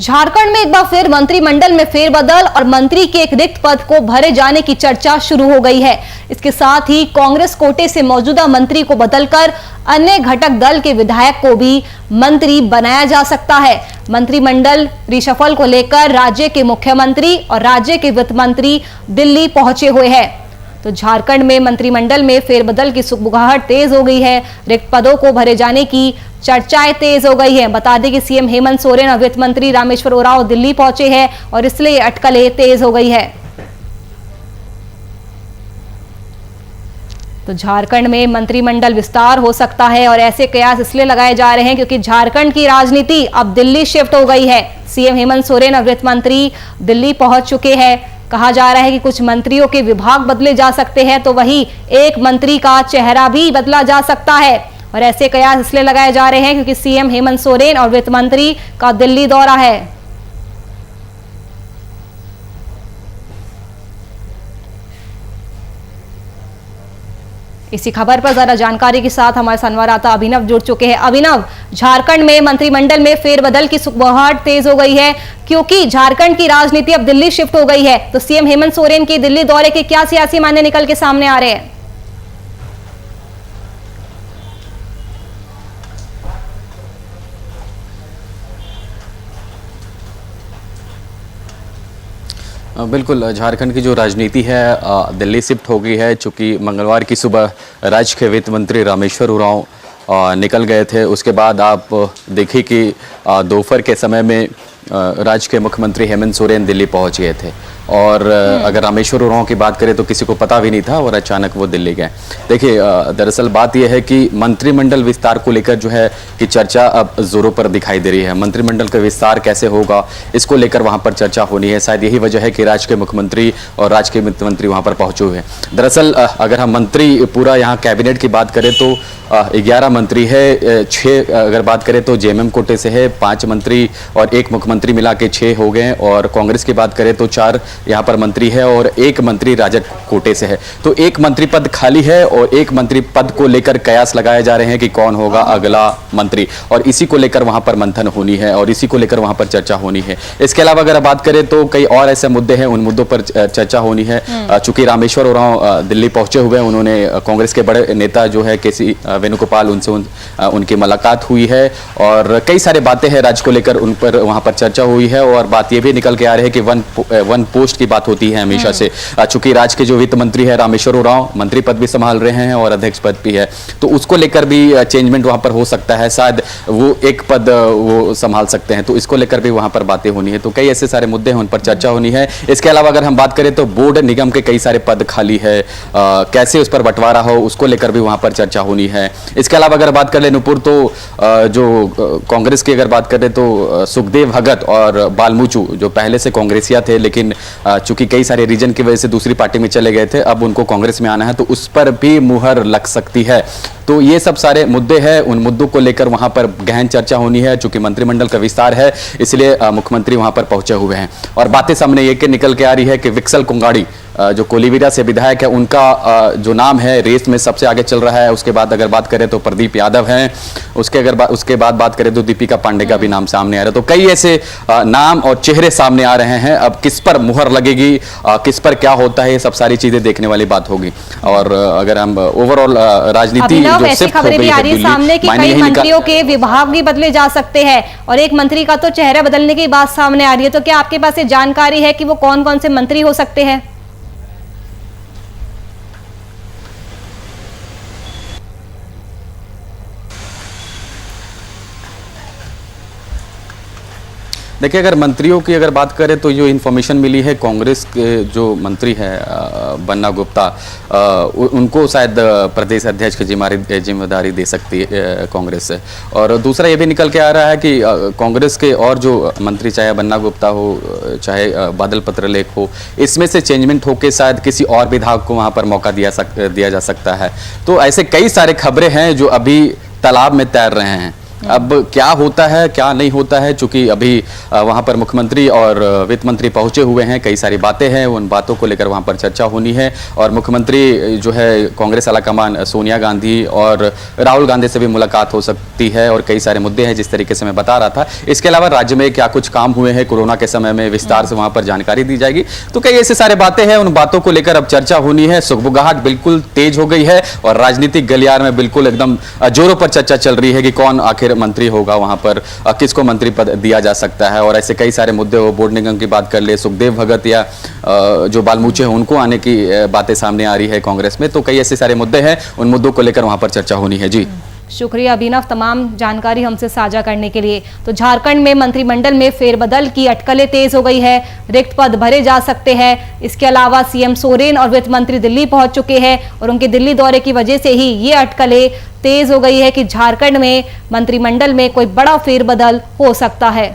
झारखंड में एक बार फिर मंत्रिमंडल में फेरबदल और मंत्री के एक रिक्त पद को भरे जाने की चर्चा शुरू हो गई है। इसके साथ ही कांग्रेस कोटे से मौजूदा मंत्री को बदलकर अन्य घटक दल के विधायक को भी मंत्री बनाया जा सकता है। मंत्रिमंडल रिशफल को लेकर राज्य के मुख्यमंत्री और राज्य के वित्त मंत्री दिल्ली पहुंचे हुए हैं। तो झारखंड में मंत्रिमंडल में फेरबदल की सुगबुगाहट तेज हो गई है। रिक्त पदों को भरे जाने की चर्चाएं तेज हो गई हैं। बता दें कि सीएम हेमंत सोरेन और वित्त मंत्री रामेश्वर उरांव दिल्ली पहुंचे हैं और इसलिए अटकलें तेज हो गई है। तो झारखंड में मंत्रिमंडल विस्तार हो सकता है और ऐसे कयास इसलिए लगाए जा रहे हैं क्योंकि झारखंड की राजनीति अब दिल्ली शिफ्ट हो गई है। सीएम हेमंत सोरेन और वित्त मंत्री दिल्ली पहुंच चुके हैं। कहा जा रहा है कि कुछ मंत्रियों के विभाग बदले जा सकते हैं, तो वहीं एक मंत्री का चेहरा भी बदला जा सकता है। और ऐसे कयास इसलिए लगाए जा रहे हैं क्योंकि सीएम हेमंत सोरेन और वित्त मंत्री का दिल्ली दौरा है। इसी खबर पर ज्यादा जानकारी के साथ हमारे संवाददाता अभिनव जुड़ चुके हैं। अभिनव, झारखंड में मंत्रिमंडल में फेरबदल की सुगबुगाहट तेज हो गई है क्योंकि झारखंड की राजनीति अब दिल्ली शिफ्ट हो गई है। तो सीएम हेमंत सोरेन के दिल्ली दौरे के क्या सियासी मायने निकल के सामने आ रहे हैं? बिल्कुल, झारखंड की जो राजनीति है दिल्ली शिफ्ट हो गई है। चूँकि मंगलवार की सुबह राज्य के वित्त मंत्री रामेश्वर उरांव निकल गए थे। उसके बाद आप देखिए कि दोपहर के समय में राज्य के मुख्यमंत्री हेमंत सोरेन दिल्ली पहुंच गए थे। और अगर रामेश्वर उरांव की बात करें तो किसी को पता भी नहीं था और अचानक वो दिल्ली गए। देखिए, दरअसल बात यह है कि मंत्रिमंडल विस्तार को लेकर जो है कि चर्चा अब जोरों पर दिखाई दे रही है। मंत्रिमंडल का विस्तार कैसे होगा, इसको लेकर वहां पर चर्चा होनी है। शायद यही वजह है कि राज्य के मुख्यमंत्री और राज्य के वित्त मंत्री वहां पर पहुंचे हुए हैं। दरअसल अगर हम मंत्री पूरा यहाँ कैबिनेट की बात करें तो 11 मंत्री है। 6 अगर बात करें तो जेएमएम कोटे से है, 5 मंत्री और 1 मुख्यमंत्री मिला के 6 हो गए। और कांग्रेस की बात करें तो 4 यहाँ पर मंत्री है और 1 मंत्री राजद कोटे से है। तो 1 मंत्री पद खाली है और 1 मंत्री पद को लेकर कयास लगाए जा रहे हैं कि कौन होगा अगला मंत्री, और इसी को लेकर वहां पर मंथन होनी है और इसी को लेकर वहां पर चर्चा होनी है। इसके अलावा अगर बात करें तो कई और ऐसे मुद्दे हैं, उन मुद्दों पर चर्चा होनी है। चूंकि रामेश्वर उरांव दिल्ली पहुंचे हुए हैं, उन्होंने कांग्रेस के बड़े नेता जो है केसी वेणुगोपाल, उनसे उनकी मुलाकात हुई है और कई सारी बातें हैं राज्य को लेकर, उन पर वहां पर चर्चा हुई है। और बात यह भी निकल के आ रही है कि वन पोस्ट की बात होती है हमेशा से। चूंकि राज्य के जो वित्त मंत्री है रामेश्वर उरांव मंत्री पद भी संभाल रहे हैं और अध्यक्ष पद भी है, तो उसको लेकर भी चेंजमेंट वहां पर हो सकता है। शायद वो एक पद वो संभाल सकते हैं, तो इसको लेकर भी वहां पर बातें होनी है। तो कई ऐसे सारे मुद्दे हैं, उन पर चर्चा होनी है। इसके अलावा अगर हम बात करें तो बोर्ड निगम के कई सारे पद खाली है, कैसे उस पर बंटवारा हो उसको लेकर भी वहां पर चर्चा होनी है। इसके अलावा अगर बात कर ले नुपुर तो जो कांग्रेस की अगर बात करें तो सुखदेव भगत और बालमुचू जो पहले से कांग्रेसिया थे, लेकिन चूंकि कई सारे रीजन की वजह से दूसरी पार्टी में चले गए थे, अब उनको कांग्रेस में आना है, तो उस पर भी मुहर लग सकती है। तो ये सब सारे मुद्दे हैं, उन मुद्दों को लेकर वहां पर गहन चर्चा होनी है। चूंकि मंत्रिमंडल का विस्तार है, इसलिए मुख्यमंत्री वहां पर पहुंचे हुए हैं और बातें सामने ये निकल के आ रही है कि विक्सल कुंगाड़ी जो कोलीविरा से विधायक है, उनका जो नाम है रेस में सबसे आगे चल रहा है। उसके बाद अगर बात करें तो प्रदीप यादव हैं, उसके बाद बात करें तो दीपिका पांडे का भी नाम सामने आ रहा है। तो कई ऐसे नाम और चेहरे सामने आ रहे हैं। अब किस पर मुहर लगेगी, किस पर क्या होता है, ये सब सारी चीजें देखने वाली बात होगी। और अगर हम ओवरऑल राजनीति जो शिफ्ट हो गई है दिल्ली, सामने कि कई मंत्रियों के विभाग भी बदले जा सकते हैं और एक मंत्री का तो चेहरा बदलने की बात सामने आ रही है। तो क्या आपके पास ये जानकारी है कि वो कौन कौन से मंत्री हो सकते हैं? देखिए, अगर मंत्रियों की अगर बात करें तो जो इन्फॉर्मेशन मिली है, कांग्रेस के जो मंत्री हैं बन्ना गुप्ता, उनको शायद प्रदेश अध्यक्ष की जिम्मेदारी दे सकती है कांग्रेस से। और दूसरा ये भी निकल के आ रहा है कि कांग्रेस के और जो मंत्री, चाहे बन्ना गुप्ता हो चाहे बादल पत्रलेख हो, इसमें से चेंजमेंट होकर शायद किसी और विधायक को वहाँ पर मौका दिया जा सकता है। तो ऐसे कई सारे खबरें हैं जो अभी तालाब में तैर रहे हैं। अब क्या होता है क्या नहीं होता है, चूंकि अभी वहां पर मुख्यमंत्री और वित्त मंत्री पहुंचे हुए हैं, कई सारी बातें हैं, उन बातों को लेकर वहां पर चर्चा होनी है। और मुख्यमंत्री जो है कांग्रेस आलाकमान सोनिया गांधी और राहुल गांधी से भी मुलाकात हो सकती है और कई सारे मुद्दे हैं जिस तरीके से मैं बता रहा था। इसके अलावा राज्य में क्या कुछ काम हुए हैं कोरोना के समय में, विस्तार से वहां पर जानकारी दी जाएगी। तो कई ऐसे सारे बातें हैं, उन बातों को लेकर अब चर्चा होनी है। सुगबुगाहट बिल्कुल तेज हो गई है और राजनीतिक गलियार में बिल्कुल एकदम जोरों पर चर्चा चल रही है कि कौन आखिर मंत्री होगा, वहां पर किसको मंत्री पद दिया जा सकता है। और ऐसे कई सारे मुद्दे हो, बोर्ड निगम की बात कर ले, सुखदेव भगत या जो बालमूचे हैं उनको आने की बातें सामने आ रही है कांग्रेस में। तो कई ऐसे सारे मुद्दे हैं, उन मुद्दों को लेकर वहां पर चर्चा होनी है। जी शुक्रिया अभिनव तमाम जानकारी हमसे साझा करने के लिए। तो झारखंड में मंत्रिमंडल में फेरबदल की अटकलें तेज हो गई है, रिक्त पद भरे जा सकते हैं। इसके अलावा सीएम सोरेन और वित्त मंत्री दिल्ली पहुंच चुके हैं और उनके दिल्ली दौरे की वजह से ही ये अटकलें तेज हो गई है कि झारखंड में मंत्रिमंडल में कोई बड़ा फेरबदल हो सकता है।